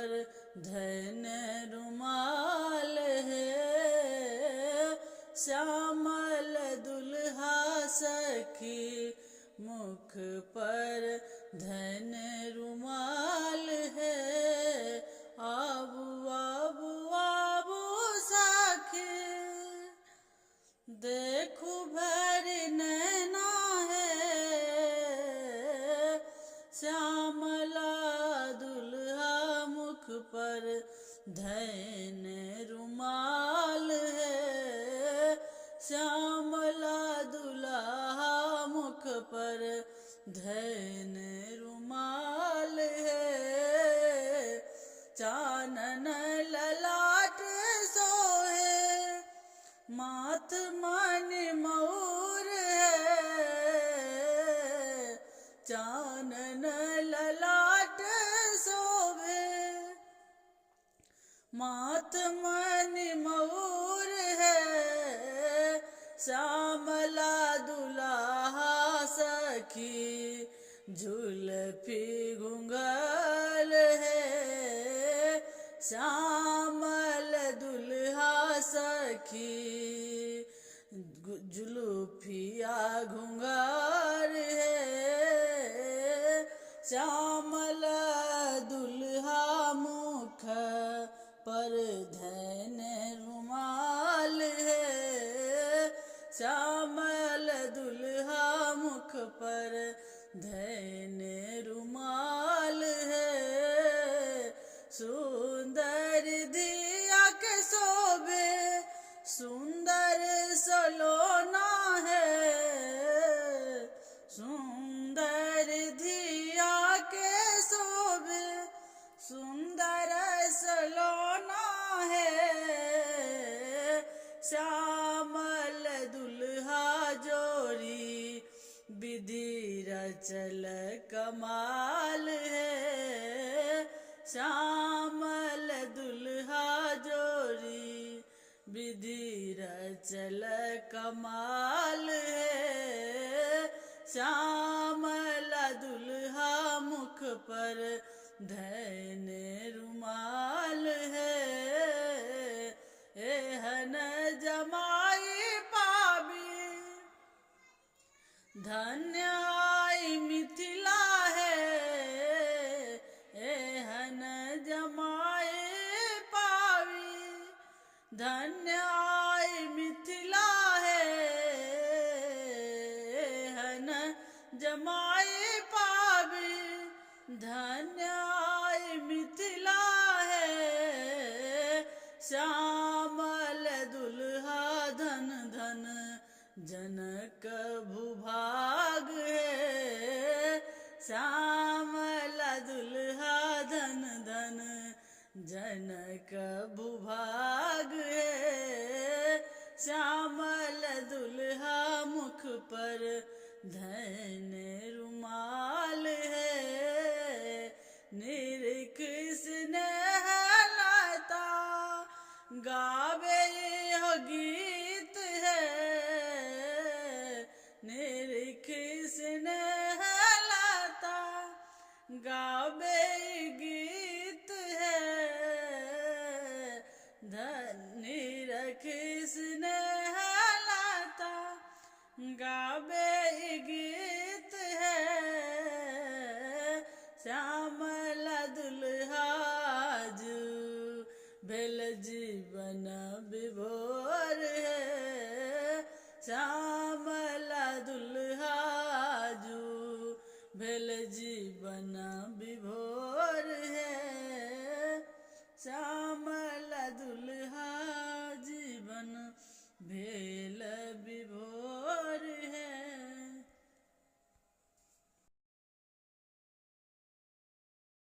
पर धन रुमाल है। श्यामल दुल्हा सखी मुख पर धन रुमाल है। आबू आबू आबू सखी देखू भर नैना है। श्यामला दुल्हा मुख पर धन रुमाल है। श्यामला दुल्हा मुख पर धन रुमाल है। चानन ललाट सोहे माथ मणि मयूर है। चानन ललाट शोभे माथ मणि मयूर है। श्यामला दुल्हा सखी झुलफी घुंघल है। श्यामल दुल्हा सखी जुलूफिया घुंघर है। श्यामल दुल्हा मुख पर धन रुमाल है। श्यामल दुल्हा मुख पर धन रुमाल है। सुंदर दिया के शोभे सुंदर सलोना है। सुंदर दिया के शोभे सुंदर सलोना है। श्यामल दुल्हा जोरी विधि रचल कमाल है। श्यामल दुल्हा जोरी विधि रचल कमाल है। श्यामल दुल्हा मुख पर धन रुमाल है। एहन जमाई पाबी धन्य आई मिथिला है। एहन जमाई पावी धन्य आई मिथिला है। एहन जमाई पावी धन्य आई मिथिला है। श्यामल दुल्हा धन धन जनक भूभाग है। श्यामल दुल्हा धन धन जनक भूभाग है। श्यामल दुल्हा मुख पर धन रुमाल है। निरखिसन लता गावे यह गीत है। निरखिसन लता गावे गीत है। निरखिसन लता गावे गीत है। श्यामल दुल्हा जू भेल जीवन विभोर है। श्यामल दुल्हा जू भेल जीवन विभोर है। श्यामल दुल्हा जीवन भेल विभोर।